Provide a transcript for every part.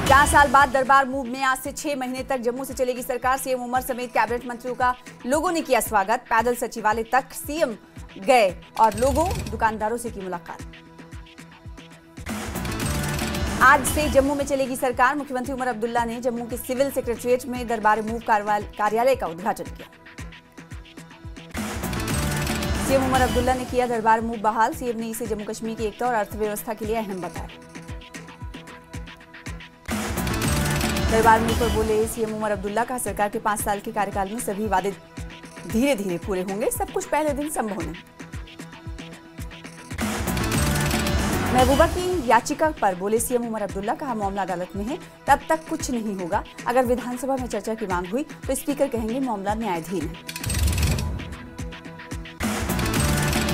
4 साल बाद दरबार मूव में आज से 6 महीने तक जम्मू से चलेगी सरकार। सीएम उमर समेत कैबिनेट मंत्रियों का लोगों ने किया स्वागत। पैदल सचिवालय तक सीएम गए और लोगों दुकानदारों से की मुलाकात। आज से जम्मू में चलेगी सरकार। मुख्यमंत्री उमर अब्दुल्ला ने जम्मू के सिविल सेक्रेटरिएट में दरबार मूव कार्यालय का उद्घाटन किया। सीएम उमर अब्दुल्ला ने किया दरबार मूव बहाल। सीएम ने इसे जम्मू कश्मीर की एकता और अर्थव्यवस्था के लिए अहम बताया। दरबार मूव पर बोले सीएम उमर अब्दुल्ला का सरकार के 5 साल के कार्यकाल में सभी वादे धीरे धीरे पूरे होंगे, सब कुछ पहले दिन संभव नहीं। महबूबा की याचिका पर बोले सीएम उमर अब्दुल्ला, कहा मामला अदालत में है, तब तक कुछ नहीं होगा। अगर विधानसभा में चर्चा की मांग हुई तो स्पीकर कहेंगे मामला न्यायाधीन है।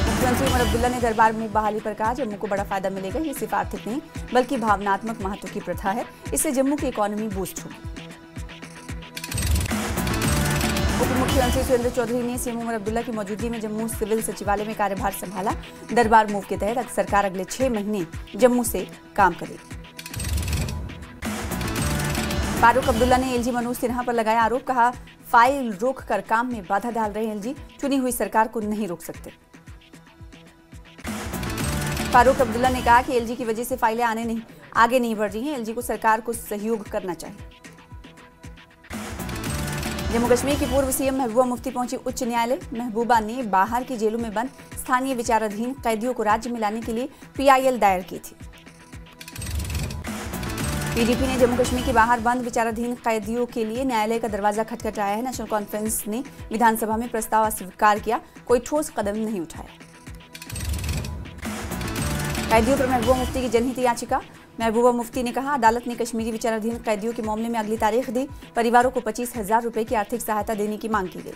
मुख्यमंत्री उमर अब्दुल्ला ने दरबार मूव बहाली पर कहा, जम्मू को बड़ा फायदा मिलेगा। ये सिर्फ आर्थिक नहीं बल्कि भावनात्मक महत्व की प्रथा है। इससे जम्मू की इकोनॉमी बूस्ट होगी। उप मुख्यमंत्री सुरेंद्र चौधरी ने सीएम उमर अब्दुल्ला की मौजूदगी में जम्मू सिविल सचिवालय में कार्यभार संभाला। दरबार मूव के तहत सरकार अगले 6 महीने जम्मू से काम करेगी। फारूक अब्दुल्ला ने एलजी मनोज सिन्हा पर लगाया आरोप, कहा फाइल रोककर काम में बाधा डाल रहे एलजी, चुनी हुई सरकार को नहीं रोक सकते। फारूक अब्दुल्ला ने कहा कि एलजी की वजह से फाइलें आगे नहीं बढ़ रही हैं। एलजी को सरकार को सहयोग करना चाहिए। जम्मू कश्मीर की पूर्व सीएम महबूबा मुफ्ती पहुंची उच्च न्यायालय। महबूबा ने बाहर की जेलों में बंद स्थानीय विचाराधीन कैदियों को राज्य में लाने के लिए पीआईएल दायर की थी। पीडीपी ने जम्मू कश्मीर के बाहर बंद विचाराधीन कैदियों के लिए न्यायालय का दरवाजा खटखटाया है। नेशनल कॉन्फ्रेंस ने विधानसभा में प्रस्ताव अस्वीकार किया, कोई ठोस कदम नहीं उठाया। कैदियों पर महबूबा मुफ्ती की जनहित याचिका। महबूबा मुफ्ती ने कहा, अदालत ने कश्मीरी विचाराधीन कैदियों के मामले में अगली तारीख दी। परिवारों को 25,000 रुपए की आर्थिक सहायता देने की मांग की गई।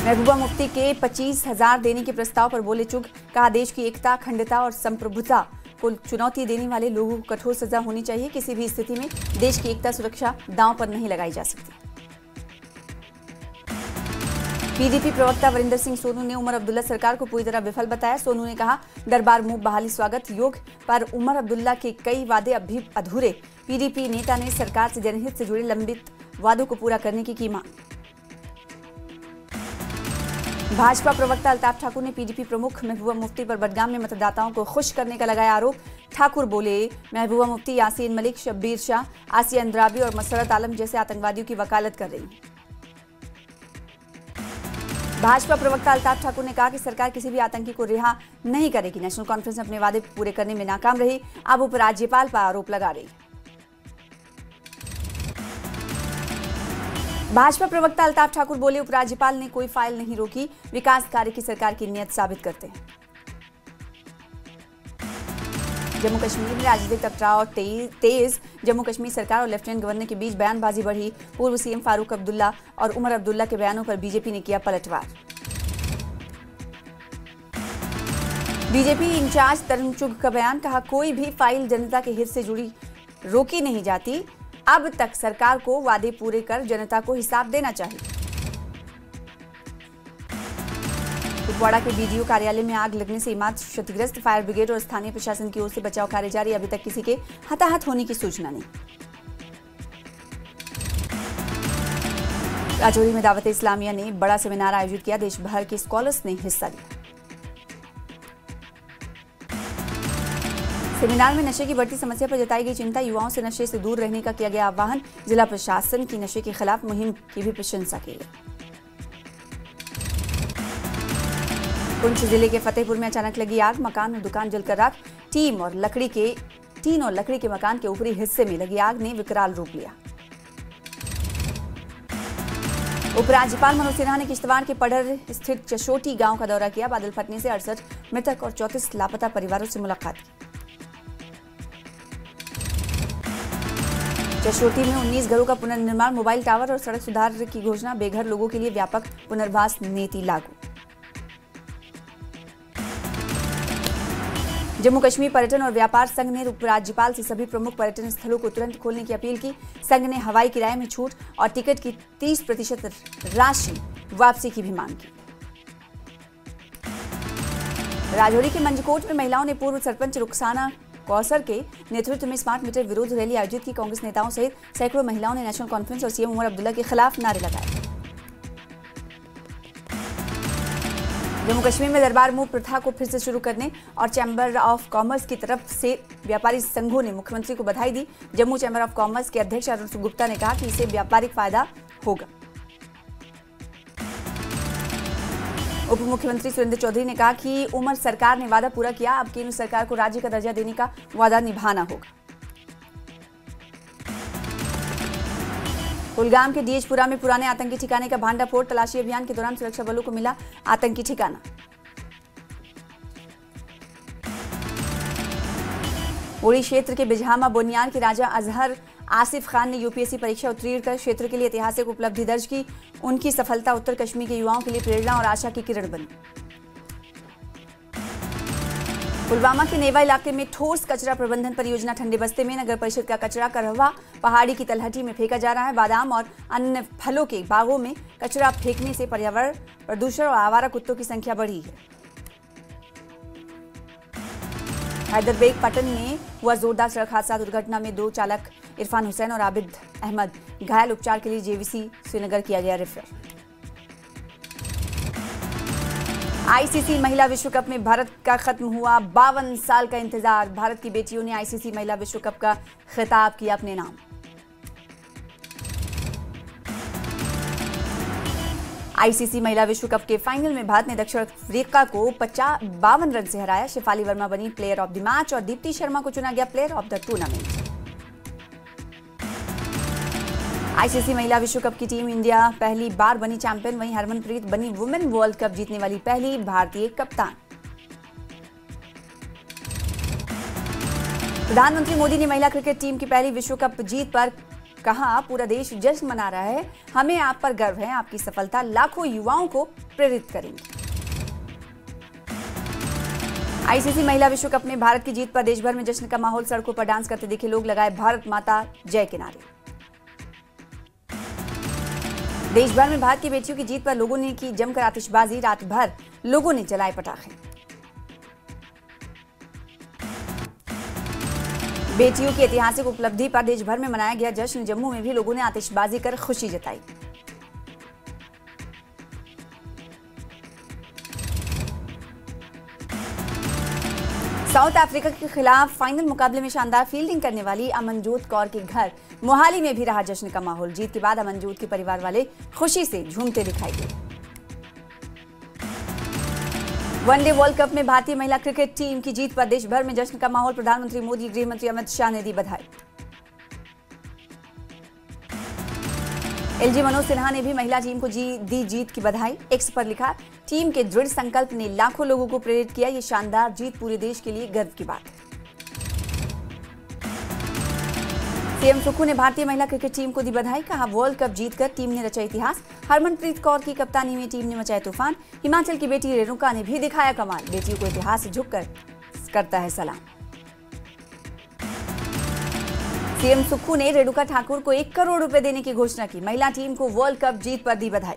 महबूबा मुफ्ती के 25,000 देने के प्रस्ताव पर बोले चुग, कहा देश की एकता, अखंडता और संप्रभुता को चुनौती देने वाले लोगों को कठोर सजा होनी चाहिए। किसी भी स्थिति में देश की एकता सुरक्षा दांव पर नहीं लगाई जा सकती। पीडीपी प्रवक्ता वरिंदर सिंह सोनू ने उमर अब्दुल्ला सरकार को पूरी तरह विफल बताया। सोनू ने कहा, दरबार मूव बहाली स्वागत योग्य, पर उमर अब्दुल्ला के कई वादे अब भी अधूरे। पीडीपी नेता ने सरकार से जनहित से जुड़े लंबित वादों को पूरा करने की मांग। भाजपा प्रवक्ता अल्ताफ ठाकुर ने पीडीपी प्रमुख महबूबा मुफ्ती पर बडगाम में मतदाताओं को खुश करने का लगाया आरोप। ठाकुर बोले, महबूबा मुफ्ती यासीन मलिक, शब्बीर शाह, आसिया अंद्राबी और मसरत आलम जैसे आतंकवादियों की वकालत कर रही है। भाजपा प्रवक्ता अल्ताफ ठाकुर ने कहा कि सरकार किसी भी आतंकी को रिहा नहीं करेगी। नेशनल कॉन्फ्रेंस अपने वादे पूरे करने में नाकाम रही, अब उपराज्यपाल पर आरोप लगा रही। भाजपा प्रवक्ता अल्ताफ ठाकुर बोले, उपराज्यपाल ने कोई फाइल नहीं रोकी, विकास कार्य की सरकार की नीयत साबित करते हैं। जम्मू कश्मीर में राजनीतिक टकराव तेज। जम्मू कश्मीर सरकार और लेफ्टिनेंट गवर्नर के बीच बयानबाजी बढ़ी। पूर्व सीएम फारूक अब्दुल्ला और उमर अब्दुल्ला के बयानों पर बीजेपी ने किया पलटवार। बीजेपी इंचार्ज तरुण चुग का बयान, कहा कोई भी फाइल जनता के हित से जुड़ी रोकी नहीं जाती। अब तक सरकार को वादे पूरे कर जनता को हिसाब देना चाहिए। कुपवाड़ा के बीडीओ कार्यालय में आग लगने से इमारत क्षतिग्रस्त। फायर ब्रिगेड और स्थानीय प्रशासन की ओर से बचाव कार्य जारी। अभी तक किसी के हताहत होने की सूचना नहीं। राजौरी में दावत इस्लामिया ने बड़ा सेमिनार आयोजित किया। देश भर के स्कॉलर्स ने हिस्सा लिया। सेमिनार में नशे की बढ़ती समस्या पर जताई गई चिंता। युवाओं से नशे से दूर रहने का किया गया आह्वान। जिला प्रशासन की नशे के खिलाफ मुहिम की भी प्रशंसा की गई। पुंछ जिले के फतेहपुर में अचानक लगी आग। मकान और दुकान जलकर राख। टीन और लकड़ी के मकान के ऊपरी हिस्से में लगी आग ने विकराल रूप लिया। उपराज्यपाल मनोज सिन्हा ने किश्तवाड़ के पढ़र स्थित चशोटी गांव का दौरा किया। बादल फटने से 68 मृतक और 34 लापता परिवारों से मुलाकात की। चशोटी में 19 घरों का पुनर्निर्माण। मोबाइल टावर और सड़क सुधार की घोषणा। बेघर लोगों के लिए व्यापक पुनर्वास नीति लागू। जम्मू कश्मीर पर्यटन और व्यापार संघ ने उपराज्यपाल से सभी प्रमुख पर्यटन स्थलों को तुरंत खोलने की अपील की। संघ ने हवाई किराए में छूट और टिकट की 30% राशि वापसी की भी मांग की। राजौरी के मंजकोट में महिलाओं ने पूर्व सरपंच रुखसाना कौसर के नेतृत्व में स्मार्ट मीटर विरोध रैली आयोजित की। कांग्रेस नेताओं सहित सैकड़ों महिलाओं ने नेशनल कॉन्फ्रेंस और सीएम उमर अब्दुल्ला के खिलाफ नारे लगाए। जम्मू कश्मीर में दरबार मूव प्रथा को फिर से शुरू करने और चैम्बर ऑफ कॉमर्स की तरफ से व्यापारी संघों ने मुख्यमंत्री को बधाई दी। जम्मू चैम्बर ऑफ कॉमर्स के अध्यक्ष अरुण गुप्ता ने कहा कि इससे व्यापारिक फायदा होगा। उप मुख्यमंत्री सुरेंद्र चौधरी ने कहा कि उमर सरकार ने वादा पूरा किया, अब केंद्र सरकार को राज्य का दर्जा देने का वादा निभाना होगा। कुलगाम के डीएचपुरा में पुराने आतंकी ठिकाने का भांडाफोड़, तलाशी अभियान के दौरान सुरक्षा बलों को मिला आतंकी ठिकाना। उड़ी क्षेत्र के बिजहामा बोनियान के राजा अजहर आसिफ खान ने यूपीएससी परीक्षा उत्तीर्ण कर क्षेत्र के लिए ऐतिहासिक उपलब्धि दर्ज की। उनकी सफलता उत्तर कश्मीर के युवाओं के लिए प्रेरणा और आशा की किरण बनी। पुलवामा के नेवा इलाके में ठोस कचरा प्रबंधन परियोजना ठंडे बस्ते में नगर परिषद का कचरा करहवा पहाड़ी की तलहटी में फेंका जा रहा है। बादाम और अन्य फलों के बागों में कचरा फेंकने से पर्यावरण प्रदूषण और आवारा कुत्तों की संख्या बढ़ी है। हैदरबेग पटन में हुआ जोरदार सड़क हादसा, दुर्घटना में 2 चालक इरफान हुसैन और आबिद अहमद घायल, उपचार के लिए जेवीसी श्रीनगर किया गया रेफर। आईसीसी महिला विश्व कप में भारत का खत्म हुआ 52 साल का इंतजार। भारत की बेटियों ने आईसीसी महिला विश्व कप का खिताब किया अपने नाम। आईसीसी महिला विश्व कप के फाइनल में भारत ने दक्षिण अफ्रीका को 52 रन से हराया। शेफाली वर्मा बनी प्लेयर ऑफ द मैच और दीप्ति शर्मा को चुना गया player of the tournament. ICC महिला विश्व कप की टीम इंडिया पहली बार बनी चैंपियन, वहीं हरमनप्रीत बनी वुमेन वर्ल्ड कप जीतने वाली पहली भारतीय कप्तान। प्रधानमंत्री मोदी ने महिला क्रिकेट टीम की पहली विश्व कप जीत पर कहा, पूरा देश जश्न मना रहा है, हमें आप पर गर्व है, आपकी सफलता लाखों युवाओं को प्रेरित करेंगी। आईसीसी महिला विश्व कप में भारत की जीत पर देश भर में जश्न का माहौल, सड़कों पर डांस करते दिखे लोग, लगाए भारत माता जय के नारे। देश भर में भारत की बेटियों की जीत पर लोगों ने की जमकर आतिशबाजी, रात भर लोगों ने जलाए पटाखे। बेटियों की ऐतिहासिक उपलब्धि पर देश भर में मनाया गया जश्न। जम्मू में भी लोगों ने आतिशबाजी कर खुशी जताई। साउथ अफ्रीका के खिलाफ फाइनल मुकाबले में शानदार फील्डिंग करने वाली अमनजोत कौर के घर मोहाली में भी रहा जश्न का माहौल। जीत के बाद अमनजोत के परिवार वाले खुशी से झूमते दिखाई दिए। वनडे वर्ल्ड कप में भारतीय महिला क्रिकेट टीम की जीत पर देश भर में जश्न का माहौल। प्रधानमंत्री मोदी, गृह मंत्री अमित शाह ने दी बधाई। एलजी मनोज सिन्हा ने भी महिला टीम को दी जीत की बधाई। एक्स पर लिखा, टीम के दृढ़ संकल्प ने लाखों लोगों को प्रेरित किया। ये शानदार जीत पूरे देश के लिए गर्व की बात है। सीएम सुक्खू ने भारतीय महिला क्रिकेट टीम को दी बधाई। कहा, वर्ल्ड कप जीतकर टीम ने रचा इतिहास। हरमनप्रीत कौर की कप्तानी में टीम ने मचाया तूफान। हिमाचल की बेटी रेणुका ने भी दिखाया कमाल। बेटियों को इतिहास से झुककर करता है सलाम। सीएम सुक्खू ने रेणुका ठाकुर को 1 करोड़ रुपए देने की घोषणा की। महिला टीम को वर्ल्ड कप जीत पर दी बधाई।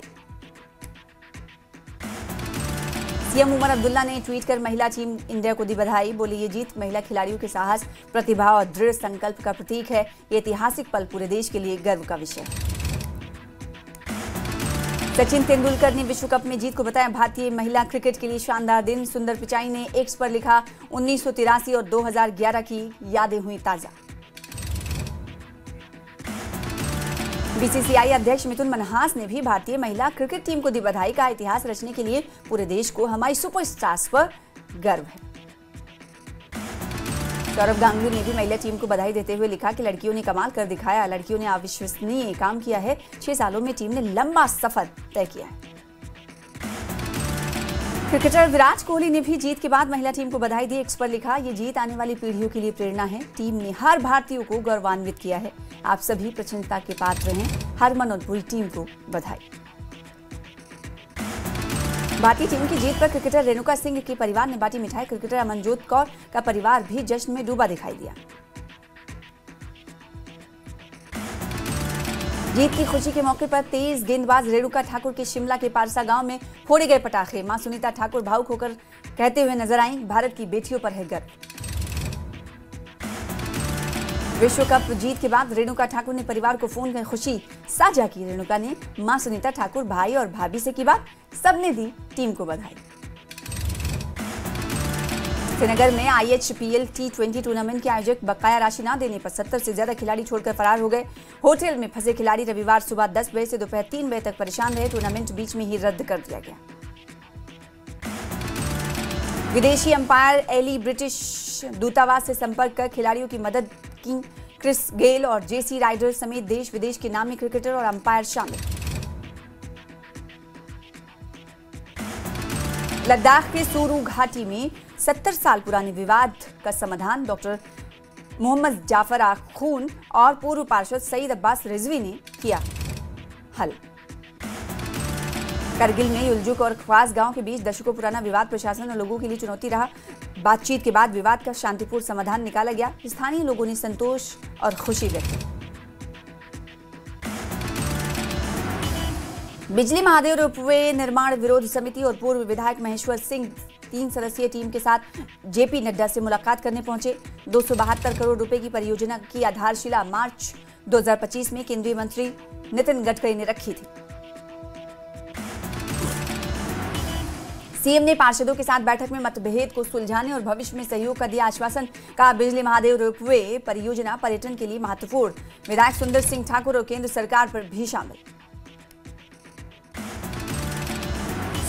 सीएम उमर अब्दुल्ला ने ट्वीट कर महिला टीम इंडिया को दी बधाई। बोले, ये जीत महिला खिलाड़ियों के साहस, प्रतिभा और दृढ़ संकल्प का प्रतीक है। ये ऐतिहासिक पल पूरे देश के लिए गर्व का विषय है। सचिन तेंदुलकर ने विश्व कप में जीत को बताया भारतीय महिला क्रिकेट के लिए शानदार दिन। सुंदर पिचाई ने एक्स पर लिखा, 1983 और 2011 की यादें हुई ताजा। बीसीसीआई अध्यक्ष मिथुन मनहास ने भी भारतीय महिला क्रिकेट टीम को दी बधाई। का इतिहास रचने के लिए पूरे देश को हमारी सुपरस्टार्स पर गर्व है। सौरभ गांगुली ने भी महिला टीम को बधाई देते हुए लिखा कि लड़कियों ने कमाल कर दिखाया। लड़कियों ने अविश्वसनीय काम किया है। 6 सालों में टीम ने लंबा सफर तय किया है। क्रिकेटर विराट कोहली ने भी जीत के बाद महिला टीम को बधाई दी। एक्स पर लिखा, ये जीत आने वाली पीढ़ियों के लिए प्रेरणा है। टीम ने हर भारतीय को गौरवान्वित किया है। आप सभी प्रशंसा के पात्र हैं। हरमन और पूरी टीम को बधाई। भारतीय टीम की जीत पर क्रिकेटर रेणुका सिंह के परिवार ने बांटी मिठाई। क्रिकेटर अमनजोत कौर का परिवार भी जश्न में डूबा दिखाई दिया। जीत की खुशी के मौके पर तेज गेंदबाज रेणुका ठाकुर के शिमला के पारसा गांव में फोड़े गए पटाखे। मां सुनीता ठाकुर भावुक होकर कहते हुए नजर आईं, भारत की बेटियों पर है गर्व। विश्व कप जीत के बाद रेणुका ठाकुर ने परिवार को फोन कर खुशी साझा की। रेणुका ने मां सुनीता ठाकुर, भाई और भाभी से की बात, सबने दी टीम को बधाई। श्रीनगर में IHPL T20 टूर्नामेंट के आयोजक बकाया राशि न देने पर 70 से ज्यादा खिलाड़ी छोड़कर फरार हो गए। होटल में फंसे खिलाड़ी रविवार सुबह 10 बजे से दोपहर 3 बजे तक परेशान रहे। टूर्नामेंट बीच में ही रद्द कर दिया गया। विदेशी अंपायर एली ब्रिटिश दूतावास से संपर्क कर खिलाड़ियों की मदद की। क्रिस गेल और JC राइडर समेत देश विदेश के नामी क्रिकेटर और अंपायर शामिल। लद्दाख के सुरू घाटी में 70 साल पुराने विवाद का समाधान डॉक्टर मोहम्मद जाफर आखून और पूर्व पार्षद सईद अब्बास रिजवी ने किया हल। करगिल में युलजुक और ख्वास गांव के बीच दशकों पुराना विवाद प्रशासन और लोगों के लिए चुनौती रहा। बातचीत के बाद विवाद का शांतिपूर्ण समाधान निकाला गया। स्थानीय लोगों ने संतोष और खुशी व्यक्त की। बिजली महादेव रोपवे निर्माण विरोध समिति और पूर्व विधायक महेश्वर सिंह 3 सदस्यीय टीम के साथ JP नड्डा से मुलाकात करने पहुंचे। 272 करोड़ रुपए की परियोजना की आधारशिला मार्च 2025 में केंद्रीय मंत्री नितिन गडकरी ने रखी थी। सीएम ने पार्षदों के साथ बैठक में मतभेद को सुलझाने और भविष्य में सहयोग का दिया आश्वासन। कहा, बिजली महादेव रोपवे परियोजना पर्यटन के लिए महत्वपूर्ण। विधायक सुंदर सिंह ठाकुर और केंद्र सरकार पर भी शामिल।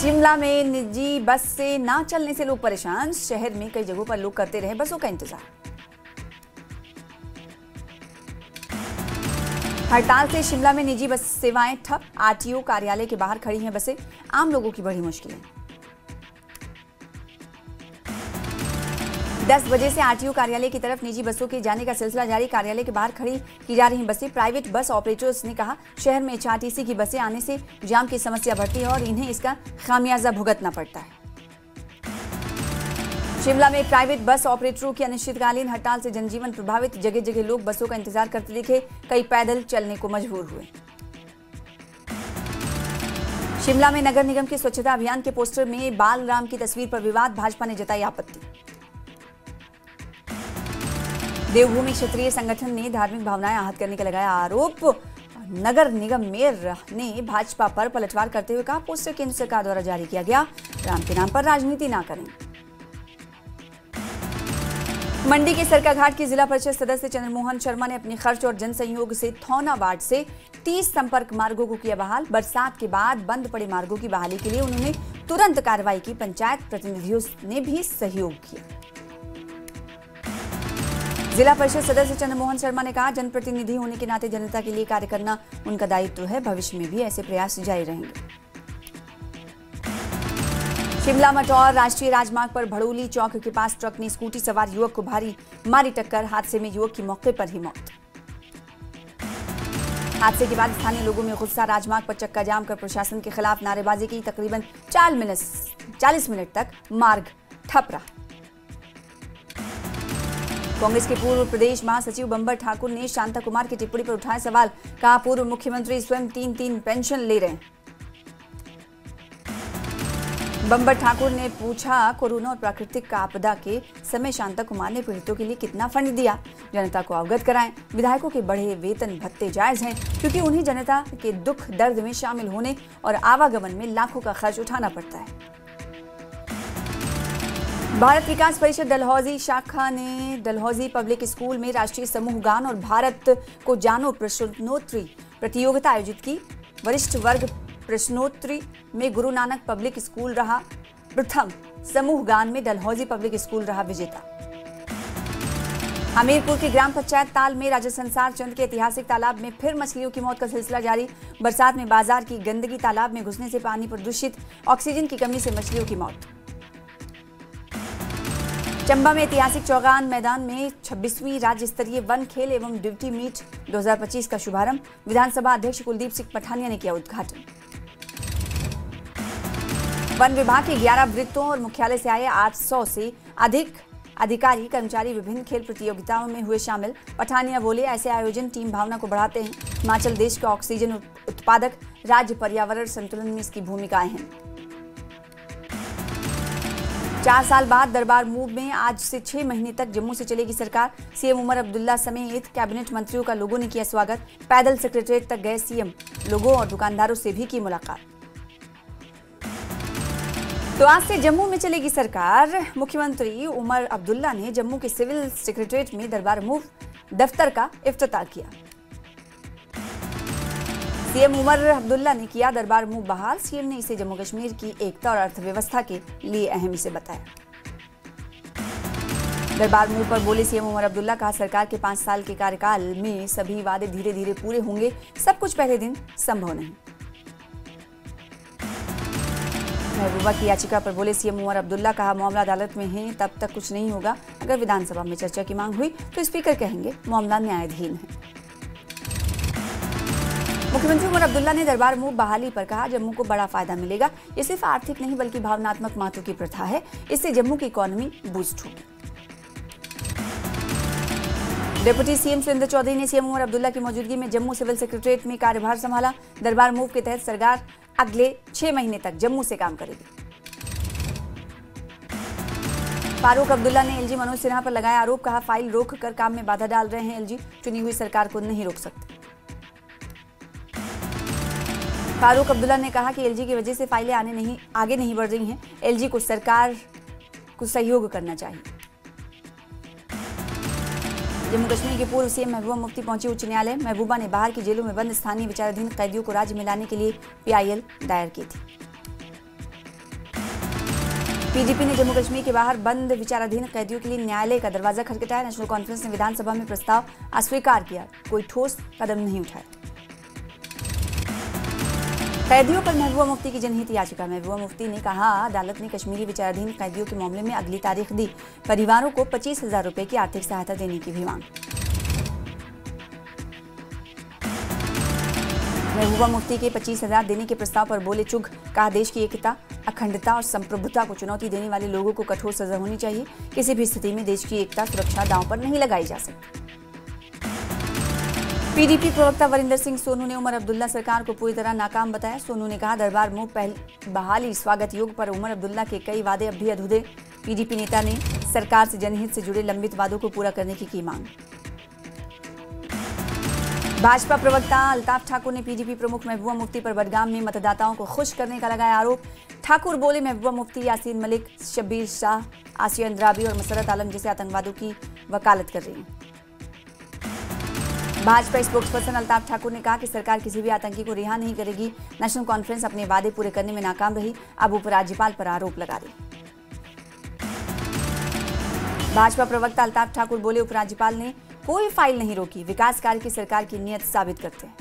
शिमला में निजी बस से ना चलने से लोग परेशान। शहर में कई जगहों पर लोग करते रहे बसों का इंतजार। हड़ताल से शिमला में निजी बस सेवाएं ठप। RTO कार्यालय के बाहर खड़ी हैं बसें। आम लोगों की बड़ी मुश्किलें। 10 बजे से RTO कार्यालय की तरफ निजी बसों के जाने का सिलसिला जारी। कार्यालय के बाहर खड़ी की जा रही बसें। प्राइवेट बस ऑपरेटर्स ने कहा, शहर में HRTC की बसें आने से जाम की समस्या बढ़ती है और इन्हें इसका खामियाजा भुगतना पड़ता है। शिमला में प्राइवेट बस ऑपरेटरों की अनिश्चितकालीन हड़ताल से जनजीवन प्रभावित। जगह जगह लोग बसों का इंतजार करते दिखे। कई पैदल चलने को मजबूर हुए। शिमला में नगर निगम के स्वच्छता अभियान के पोस्टर में बाल राम की तस्वीर पर विवाद। भाजपा ने जताई आपत्ति। देवभूमि क्षेत्रीय संगठन ने धार्मिक भावनाएं आहत करने का लगाया आरोप। नगर निगम मेयर ने भाजपा पर पलटवार करते हुए कहा, पोस्टर केंद्र सरकार द्वारा जारी किया गया। राम के नाम पर राजनीति ना करें। मंडी के सरकाघाट की जिला परिषद सदस्य चंद्रमोहन शर्मा ने अपने खर्च और जनसहयोग से थौना वार्ड से 30 संपर्क मार्गों को किया बहाल। बरसात के बाद बंद पड़े मार्गों की बहाली के लिए उन्होंने तुरंत कार्रवाई की। पंचायत प्रतिनिधियों ने भी सहयोग किया। जिला परिषद सदस्य चंद्रमोहन शर्मा ने कहा, जनप्रतिनिधि होने के नाते जनता के लिए कार्य करना उनका दायित्व है। भविष्य में भी ऐसे प्रयास जारी रहेंगे। शिमला मटौर राष्ट्रीय राजमार्ग पर भड़ोली चौक के पास ट्रक ने स्कूटी सवार युवक को भारी मारी टक्कर। हादसे में युवक की मौके पर ही मौत। हादसे के बाद स्थानीय लोगों में गुस्सा। राजमार्ग पर चक्का जाम कर प्रशासन के खिलाफ नारेबाजी की। तकरीबन 40 मिनट तक मार्ग ठप रहा। कांग्रेस के पूर्व प्रदेश महासचिव बंबर ठाकुर ने शांता कुमार की टिप्पणी पर उठाए सवाल। कहा, पूर्व मुख्यमंत्री स्वयं 3-3 पेंशन ले रहे हैं। बंबर ठाकुर ने पूछा, कोरोना और प्राकृतिक आपदा के समय शांता कुमार ने पीड़ितों के लिए कितना फंड दिया? जनता को अवगत कराएं। विधायकों के बढ़े वेतन भत्ते जायज हैं क्योंकि उन्हें जनता के दुख दर्द में शामिल होने और आवागमन में लाखों का खर्च उठाना पड़ता है। भारत विकास परिषद डलहौजी शाखा ने डलहौजी पब्लिक स्कूल में राष्ट्रीय समूह गान और भारत को जानो प्रश्नोत्तरी प्रतियोगिता आयोजित की। वरिष्ठ वर्ग प्रश्नोत्तरी में गुरु नानक पब्लिक स्कूल रहा प्रथम। समूह गान में डलहौजी पब्लिक स्कूल रहा विजेता। हमीरपुर के ग्राम पंचायत ताल में राजा संसार चंद के ऐतिहासिक तालाब में फिर मछलियों की मौत का सिलसिला जारी। बरसात में बाजार की गंदगी तालाब में घुसने से पानी प्रदूषित। ऑक्सीजन की कमी से मछलियों की मौत। चंबा में ऐतिहासिक चौगान मैदान में 26वीं राज्य स्तरीय वन खेल एवं ड्यूटी मीट 2025 का शुभारंभ। विधानसभा अध्यक्ष कुलदीप सिंह पठानिया ने किया उद्घाटन। वन विभाग के 11 वृत्तों और मुख्यालय से आए 800 से अधिक अधिकारी कर्मचारी विभिन्न खेल प्रतियोगिताओं में हुए शामिल। पठानिया बोले, ऐसे आयोजन टीम भावना को बढ़ाते हैं। हिमाचल देश का ऑक्सीजन उत्पादक राज्य, पर्यावरण संतुलन में इसकी भूमिकाएं हैं। 4 साल बाद दरबार मूव में आज से 6 महीने तक जम्मू से चलेगी सरकार। सीएम उमर अब्दुल्ला समेत कैबिनेट मंत्रियों का लोगों ने किया स्वागत। पैदल सेक्रेटरीट तक गए सीएम, लोगों और दुकानदारों से भी की मुलाकात। तो आज से जम्मू में चलेगी सरकार। मुख्यमंत्री उमर अब्दुल्ला ने जम्मू के सिविल सेक्रेटरीट में दरबार मूव दफ्तर का इफ्तिताह किया। सीएम उमर अब्दुल्ला ने किया दरबार मूव बहाल। सीएम ने इसे जम्मू कश्मीर की एकता और अर्थव्यवस्था के लिए अहम से बताया। दरबार मूव पर बोले सीएम उमर अब्दुल्ला, कहा सरकार के 5 साल के कार्यकाल में सभी वादे धीरे धीरे पूरे होंगे, सब कुछ पहले दिन संभव नहीं। महबूबा की याचिका पर बोले सीएम उमर अब्दुल्ला, कहा मामला अदालत में है, तब तक कुछ नहीं होगा। अगर विधानसभा में चर्चा की मांग हुई तो स्पीकर कहेंगे मामला न्यायाधीन है। मुख्यमंत्री उमर अब्दुल्ला ने दरबार मूव बहाली पर कहा जम्मू को बड़ा फायदा मिलेगा। ये सिर्फ आर्थिक नहीं बल्कि भावनात्मक महत्व की प्रथा है। इससे जम्मू की इकोनॉमी बूस्ट होगी। डिप्टी सीएम सुरेंद्र चौधरी ने सीएम उमर अब्दुल्ला की मौजूदगी में जम्मू सिविल सेक्रेटरीट में कार्यभार संभाला। दरबार मूव के तहत सरकार अगले 6 महीने तक जम्मू से काम करेगी। फारूक अब्दुल्ला ने एलजी मनोज सिन्हा पर लगाया आरोप, कहा फाइल रोक कर काम में बाधा डाल रहे हैं एलजी, चुनी हुई सरकार को नहीं रोक सकते। फारूक अब्दुल्ला ने कहा कि एलजी की वजह से फाइलें आगे नहीं बढ़ रही हैं। एलजी को सरकार को सहयोग करना चाहिए। जम्मू कश्मीर के पूर्व सीएम महबूबा मुफ्ती पहुंची उच्च न्यायालय। महबूबा ने बाहर की जेलों में बंद स्थानीय विचाराधीन कैदियों को राज्य में लाने के लिए पीआईएल दायर की थी। पीडीपी ने जम्मू कश्मीर के बाहर बंद विचाराधीन कैदियों के लिए न्यायालय का दरवाजा खटखटाया। नेशनल कॉन्फ्रेंस ने विधानसभा में प्रस्ताव अस्वीकार किया, कोई ठोस कदम नहीं उठाया। कैदियों पर महबूबा मुफ्ती की जनहित याचिका। महबूबा मुफ्ती ने कहा अदालत ने कश्मीरी विचाराधीन कैदियों के मामले में अगली तारीख दी। परिवारों को 25,000 रुपए की आर्थिक सहायता देने की भी मांग। महबूबा मुफ्ती के 25,000 देने के प्रस्ताव पर बोले चुग, कहा देश की एकता, अखंडता और संप्रभुता को चुनौती देने वाले लोगों को कठोर सजा होनी चाहिए। किसी भी स्थिति में देश की एकता सुरक्षा दांव पर नहीं लगाई जा सकती। पीडीपी प्रवक्ता वरिंदर सिंह सोनू ने उमर अब्दुल्ला सरकार को पूरी तरह नाकाम बताया। सोनू ने कहा दरबार मूव बहाली स्वागत योग पर उमर अब्दुल्ला के कई वादे अब भी अधूरे। पीडीपी नेता ने सरकार से जनहित से जुड़े लंबित वादों को पूरा करने की मांग। भाजपा प्रवक्ता अल्ताफ ठाकुर ने पीडीपी प्रमुख महबूबा मुफ्ती पर बडगाम में मतदाताओं को खुश करने का लगाया आरोप। ठाकुर बोले महबूबा मुफ्ती यासीन मलिक, शब्बीर शाह, आसिया अंद्राबी और मसरत आलम जैसे आतंकवादियों की वकालत कर रही है। भाजपा स्पोक्सपर्सन अल्ताफ ठाकुर ने कहा कि सरकार किसी भी आतंकी को रिहा नहीं करेगी। नेशनल कॉन्फ्रेंस अपने वादे पूरे करने में नाकाम रही, अब उपराज्यपाल पर आरोप लगा रही। भाजपा प्रवक्ता अल्ताफ ठाकुर बोले उपराज्यपाल ने कोई फाइल नहीं रोकी, विकास कार्य की सरकार की नीयत साबित करते हैं।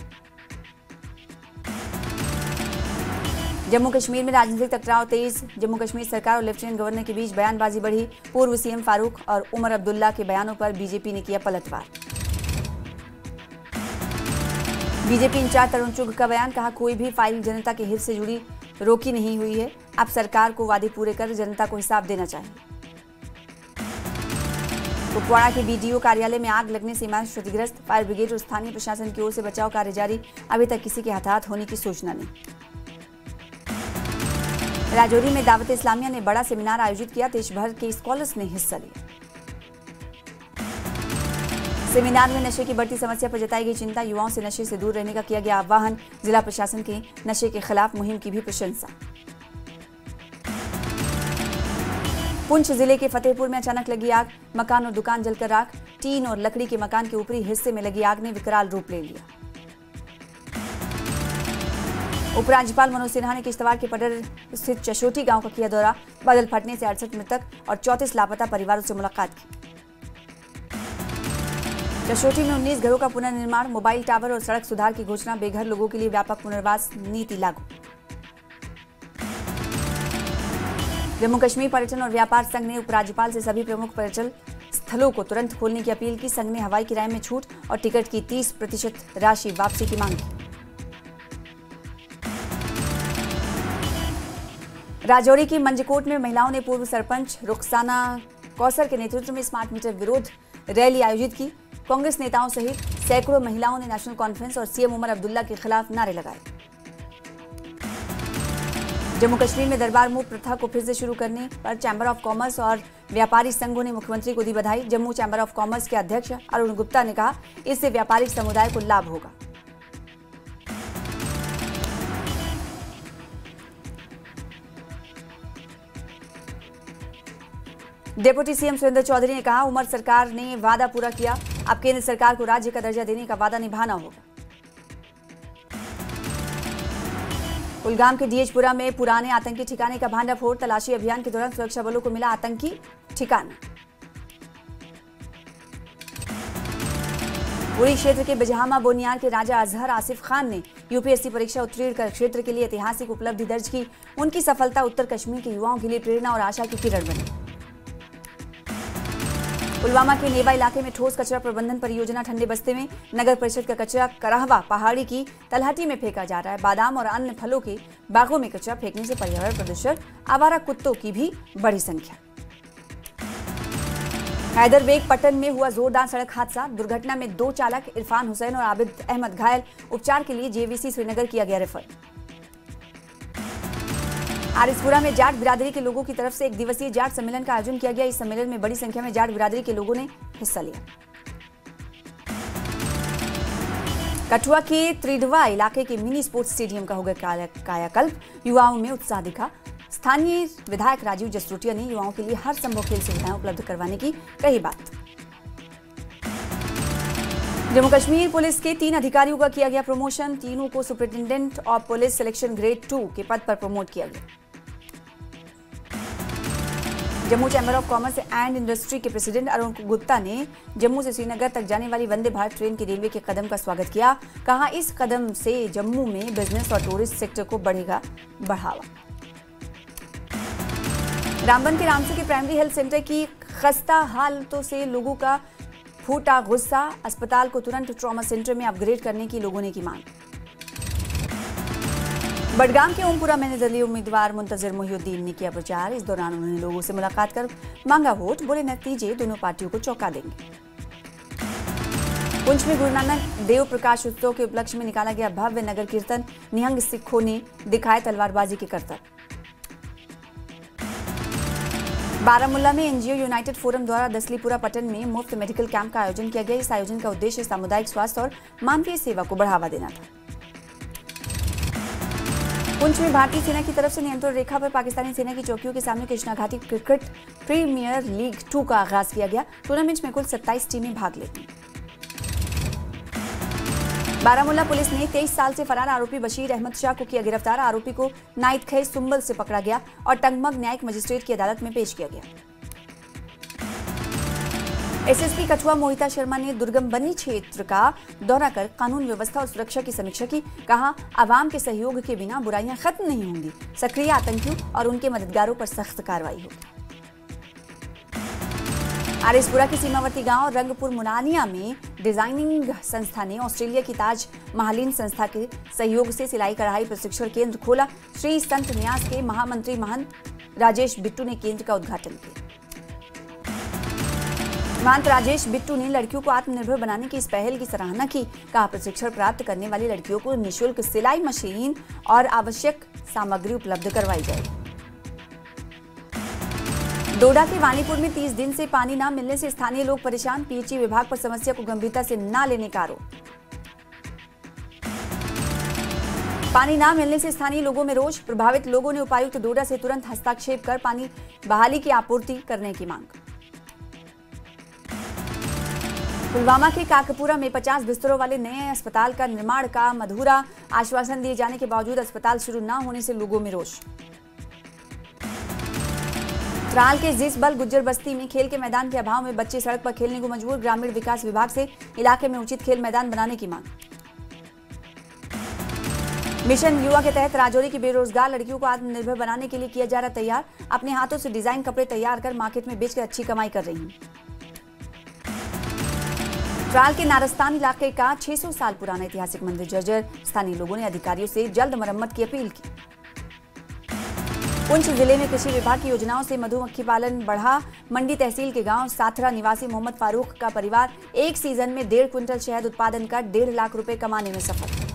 जम्मू कश्मीर में राजनीतिक टकराव तेज। जम्मू कश्मीर सरकार और लेफ्टिनेंट गवर्नर के बीच बयानबाजी बढ़ी। पूर्व सीएम फारूक और उमर अब्दुल्ला के बयानों पर बीजेपी ने किया पलटवार। बीजेपी इंचार्ज तरुण चुग का बयान, कहा कोई भी फाइल जनता के हित से जुड़ी रोकी नहीं हुई है। अब सरकार को वादे पूरे कर जनता को हिसाब देना चाहिए। कुपवाड़ा के बीडीओ कार्यालय में आग लगने से इमारत क्षतिग्रस्त। फायर ब्रिगेड और स्थानीय प्रशासन की ओर से बचाव कार्य जारी। अभी तक किसी के हताहत होने की सूचना नहीं। राजौरी में दावत इस्लामिया ने बड़ा सेमिनार आयोजित किया। देश भर के स्कॉलर्स ने हिस्सा लिया। सेमिनार में नशे की बढ़ती समस्या पर जताई गई चिंता। युवाओं से नशे से दूर रहने का किया गया आह्वान। जिला प्रशासन की नशे के खिलाफ मुहिम की भी प्रशंसा। पुंछ जिले के फतेहपुर में अचानक लगी आग। मकान और दुकान जलकर राख। टीन और लकड़ी के मकान के ऊपरी हिस्से में लगी आग ने विकराल रूप ले लिया। उपराज्यपाल मनोज सिन्हा ने किश्तवाड़ के पडर स्थित चशोटी गांव का किया दौरा। बादल फटने से 68 मृतक और 34 लापता परिवारों से मुलाकात की। चशोटी में 19 घरों का पुनर्निर्माण। मोबाइल टावर और सड़क सुधार की घोषणा। बेघर लोगों के लिए व्यापक पुनर्वास नीति लागू। जम्मू कश्मीर पर्यटन और व्यापार संघ ने उपराज्यपाल से सभी प्रमुख पर्यटन स्थलों को तुरंत खोलने की अपील की। संघ ने हवाई किराए में छूट और टिकट की 30% राशि वापसी की मांग की। राजौरी की मंजकोट में महिलाओं ने पूर्व सरपंच रुखसाना कौसर के नेतृत्व में स्मार्ट मीटर विरोध रैली आयोजित की। कांग्रेस नेताओं सहित सैकड़ों महिलाओं ने नेशनल कॉन्फ्रेंस और सीएम उमर अब्दुल्ला के खिलाफ नारे लगाए। जम्मू कश्मीर में दरबार मूव प्रथा को फिर से शुरू करने पर चैंबर ऑफ कॉमर्स और व्यापारी संघों ने मुख्यमंत्री को दी बधाई। जम्मू चैंबर ऑफ कॉमर्स के अध्यक्ष अरुण गुप्ता ने कहा, इससे व्यापारिक समुदाय को लाभ होगा। डिप्टी सीएम सुरेंद्र चौधरी ने कहा, उमर सरकार ने वादा पूरा किया, अब केंद्र सरकार को राज्य का दर्जा देने का वादा निभाना होगा। कुलगाम के डीएचपुरा में पुराने आतंकी ठिकाने का भांडाफोड़, तलाशी अभियान के दौरान सुरक्षा बलों को मिला आतंकी ठिकाना। उड़ी क्षेत्र के बिजहामा बोनियार के राजा अजहर आसिफ खान ने यूपीएससी परीक्षा उत्तीर्ण कर क्षेत्र के लिए ऐतिहासिक उपलब्धि दर्ज की। उनकी सफलता उत्तर कश्मीर के युवाओं के लिए प्रेरणा और आशा की किरण बनी। पुलवामा के नेवा इलाके में ठोस कचरा प्रबंधन परियोजना ठंडे बस्ते में नगर परिषद का कचरा करहवा पहाड़ी की तलहटी में फेंका जा रहा है। बादाम और अन्य फलों के बागों में कचरा फेंकने से पर्यावरण प्रदूषण, आवारा कुत्तों की भी बड़ी संख्या। हैदरबेग पट्टन में हुआ जोरदार सड़क हादसा, दुर्घटना में 2 चालक इरफान हुसैन और आबिद अहमद घायल, उपचार के लिए जेवीसी श्रीनगर किया गया रेफर। आरिसपुरा में जाट बिरादरी के लोगों की तरफ से 1 दिवसीय जाट सम्मेलन का आयोजन किया गया। इस सम्मेलन में बड़ी संख्या में जाट बिरादरी के लोगों ने हिस्सा लिया। कठुआ के त्रिडवा इलाके के मिनी स्पोर्ट्स स्टेडियम का हो गया कायाकल्प, युवाओं में उत्साह दिखा। स्थानीय विधायक राजीव जसरोटिया ने युवाओं के लिए हर संभव खेल सुविधाएं उपलब्ध करवाने की कही बात। जम्मू कश्मीर पुलिस के 3 अधिकारियों का किया गया प्रमोशन, तीनों को superintendent of police selection grade 2 के पद पर प्रमोट किया गया। Jammu chamber of commerce and industry के प्रेसिडेंट अरुण गुप्ता ने जम्मू से श्रीनगर तक जाने वाली वंदे भारत ट्रेन की रेलवे के कदम का स्वागत किया। कहा, इस कदम से जम्मू में बिजनेस और टूरिस्ट सेक्टर को बढ़ेगा बढ़ावा। रामबन के रामसू के प्राइमरी हेल्थ सेंटर की खस्ता हालतों से लोगों का फूटा गुस्सा, अस्पताल को तुरंत ट्रॉमा सेंटर में अपग्रेड करने की लोगों ने की मांग। बडगाम के ओमपुरा में निर्दलीय उम्मीदवार मुंतजिर मोहिउद्दीन ने किया प्रचार। इस दौरान उन्होंने लोगों से मुलाकात कर मांगा वोट, बोले नतीजे दोनों पार्टियों को चौंका देंगे। पुंछ में गुरु नानक देव प्रकाश उत्सव के उपलक्ष्य में निकाला गया भव्य नगर कीर्तन, निहंग सिखों ने दिखाए तलवारबाजी के करतब। बारामुल्ला में एनजीओ यूनाइटेड फोरम द्वारा दसलीपुरा पट्टन में मुफ्त मेडिकल कैंप का आयोजन किया गया। इस आयोजन का उद्देश्य सामुदायिक स्वास्थ्य और मानवीय सेवा को बढ़ावा देना था। पुंछ में भारतीय सेना की तरफ से नियंत्रण रेखा पर पाकिस्तानी सेना की चौकियों के सामने कृष्णा घाटी क्रिकेट प्रीमियर लीग 2 का आगाज किया गया। टूर्नामेंट में कुल 27 टीमें भाग लेती। बारामुल्ला पुलिस ने 23 साल से फरार आरोपी बशीर अहमद शाह को किया गिरफ्तार। आरोपी को नाइटखै सुंबल से पकड़ा गया और टंगमग न्यायिक मजिस्ट्रेट की अदालत में पेश किया गया। एसएसपी कठुआ मोहिता शर्मा ने दुर्गम बनी क्षेत्र का दौरा कर कानून व्यवस्था और सुरक्षा की समीक्षा की। कहा, आवाम के सहयोग के बिना बुराइयां खत्म नहीं होंगी। सक्रिय आतंकियों और उनके मददगारों पर सख्त कार्रवाई होगी। आरिसपुरा के सीमावर्ती गांव रंगपुर मुनानिया में डिजाइनिंग संस्था ने ऑस्ट्रेलिया की ताज महालीन संस्था के सहयोग से सिलाई कढ़ाई प्रशिक्षण केंद्र खोला। श्री संत न्यास के महामंत्री महंत राजेश बिट्टू ने केंद्र का उद्घाटन किया। महंत राजेश बिट्टू ने लड़कियों को आत्मनिर्भर बनाने की इस पहल की सराहना की। कहा, प्रशिक्षण प्राप्त करने वाली लड़कियों को निःशुल्क सिलाई मशीन और आवश्यक सामग्री उपलब्ध करवाई जाएगी। डोडा के वानीपुर में 30 दिन से पानी न मिलने से स्थानीय लोग परेशान। पीएचई विभाग पर समस्या को गंभीरता से न लेने का आरोप। पानी न मिलने से स्थानीय लोगों में रोष। प्रभावित लोगों ने उपायुक्त डोडा से तुरंत हस्तक्षेप कर पानी बहाली की आपूर्ति करने की मांग। पुलवामा के काकपुरा में 50 बिस्तरों वाले नए अस्पताल का निर्माण का अधूरा आश्वासन दिए जाने के बावजूद अस्पताल शुरू न होने से लोगों में रोष। त्राल के जिसबल गुज्जर बस्ती में खेल के मैदान के अभाव में बच्चे सड़क पर खेलने को मजबूर। ग्रामीण विकास विभाग से इलाके में उचित खेल मैदान बनाने की मांग। मिशन युवा के तहत राजौरी की बेरोजगार लड़कियों को आत्मनिर्भर बनाने के लिए किया जा रहा तैयार। अपने हाथों से डिजाइन कपड़े तैयार कर मार्केट में बेचकर अच्छी कमाई कर रही हैं। त्राल के नारस्तान इलाके का 600 साल पुराना ऐतिहासिक मंदिर जर्जर। स्थानीय लोगों ने अधिकारियों से जल्द मरम्मत की अपील की। पुंछ जिले में कृषि विभाग की योजनाओं से मधुमक्खी पालन बढ़ा। मंडी तहसील के गांव साथरा निवासी मोहम्मद फारूक का परिवार एक सीजन में 1.5 क्विंटल शहद उत्पादन कर 1.5 लाख रुपए कमाने में सफल।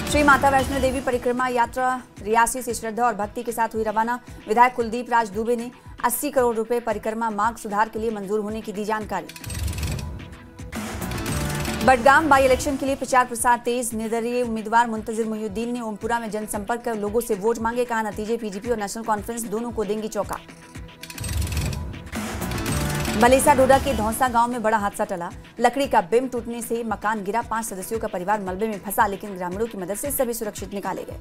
श्री माता वैष्णो देवी परिक्रमा यात्रा रियासी से श्रद्धा और भक्ति के साथ हुई रवाना। विधायक कुलदीप राज दुबे ने 80 करोड़ रुपए परिक्रमा मार्ग सुधार के लिए मंजूर होने की दी जानकारी। बडगाम बाई इलेक्शन के लिए प्रचार प्रसार तेज। निर्दलीय उम्मीदवार मुंतजिर मोहिउद्दीन ने ओमपुरा में जनसंपर्क कर लोगों से वोट मांगे। कहा, नतीजे पीडीपी और नेशनल कॉन्फ्रेंस दोनों को देंगी चौका। भलेसा डोडा के धौसा गांव में बड़ा हादसा टला। लकड़ी का बिम टूटने से मकान गिरा। 5 सदस्यों का परिवार मलबे में फंसा, लेकिन ग्रामीणों की मदद से सभी सुरक्षित निकाले गए।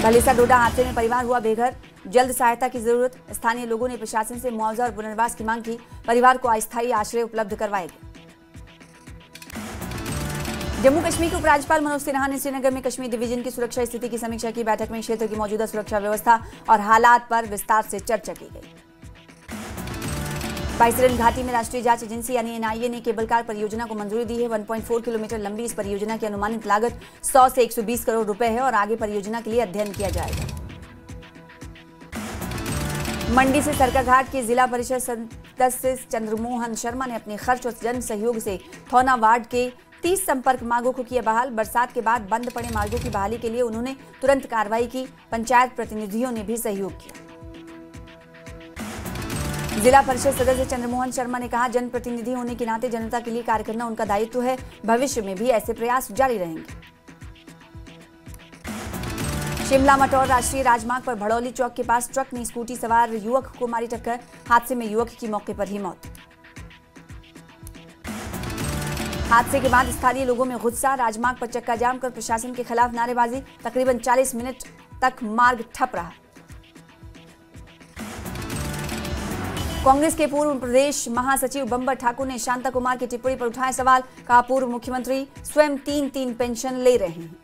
भलेसा डोडा हादसे में परिवार हुआ बेघर। जल्द सहायता की जरूरत। स्थानीय लोगों ने प्रशासन से मुआवजा और पुनर्वास की मांग की। परिवार को अस्थायी आश्रय उपलब्ध करवाए गए। जम्मू कश्मीर के उपराज्यपाल मनोज सिन्हा ने श्रीनगर में कश्मीर डिवीजन की सुरक्षा स्थिति की समीक्षा की। बैठक में क्षेत्र की मौजूदा सुरक्षा व्यवस्था और हालात पर विस्तार से चर्चा की गई। बाइसरन घाटी में राष्ट्रीय जांच एजेंसी यानी एनआईए ने केबल कार परियोजना को मंजूरी दी है। 1.4 किलोमीटर लंबी इस परियोजना की अनुमानित लागत 100 से 120 करोड़ रुपए है और आगे परियोजना के लिए अध्ययन किया जाएगा। मंडी से सरकाघाट के जिला परिषद सदस्य चंद्रमोहन शर्मा ने अपने खर्च और जन सहयोग से थौना वार्ड के 30 संपर्क मार्गों को किया बहाल। बरसात के बाद बंद पड़े मार्गों की बहाली के लिए उन्होंने तुरंत कार्रवाई की। पंचायत प्रतिनिधियों ने भी सहयोग किया। जिला परिषद सदस्य चंद्रमोहन शर्मा ने कहा, जनप्रतिनिधि होने के नाते जनता के लिए कार्य करना उनका दायित्व है। भविष्य में भी ऐसे प्रयास जारी रहेंगे। शिमला मटौर राष्ट्रीय राजमार्ग पर भड़ौली चौक के पास ट्रक ने स्कूटी सवार युवक को मारी टक्कर। हादसे में युवक की मौके पर ही मौत। हादसे के बाद स्थानीय लोगों में गुस्सा। राजमार्ग पर चक्का जाम कर प्रशासन के खिलाफ नारेबाजी। तकरीबन 40 मिनट तक मार्ग ठप रहा। कांग्रेस के पूर्व प्रदेश महासचिव बंबर ठाकुर ने शांता कुमार की टिप्पणी पर उठाए सवाल। कहा, पूर्व मुख्यमंत्री स्वयं 3-3 पेंशन ले रहे हैं।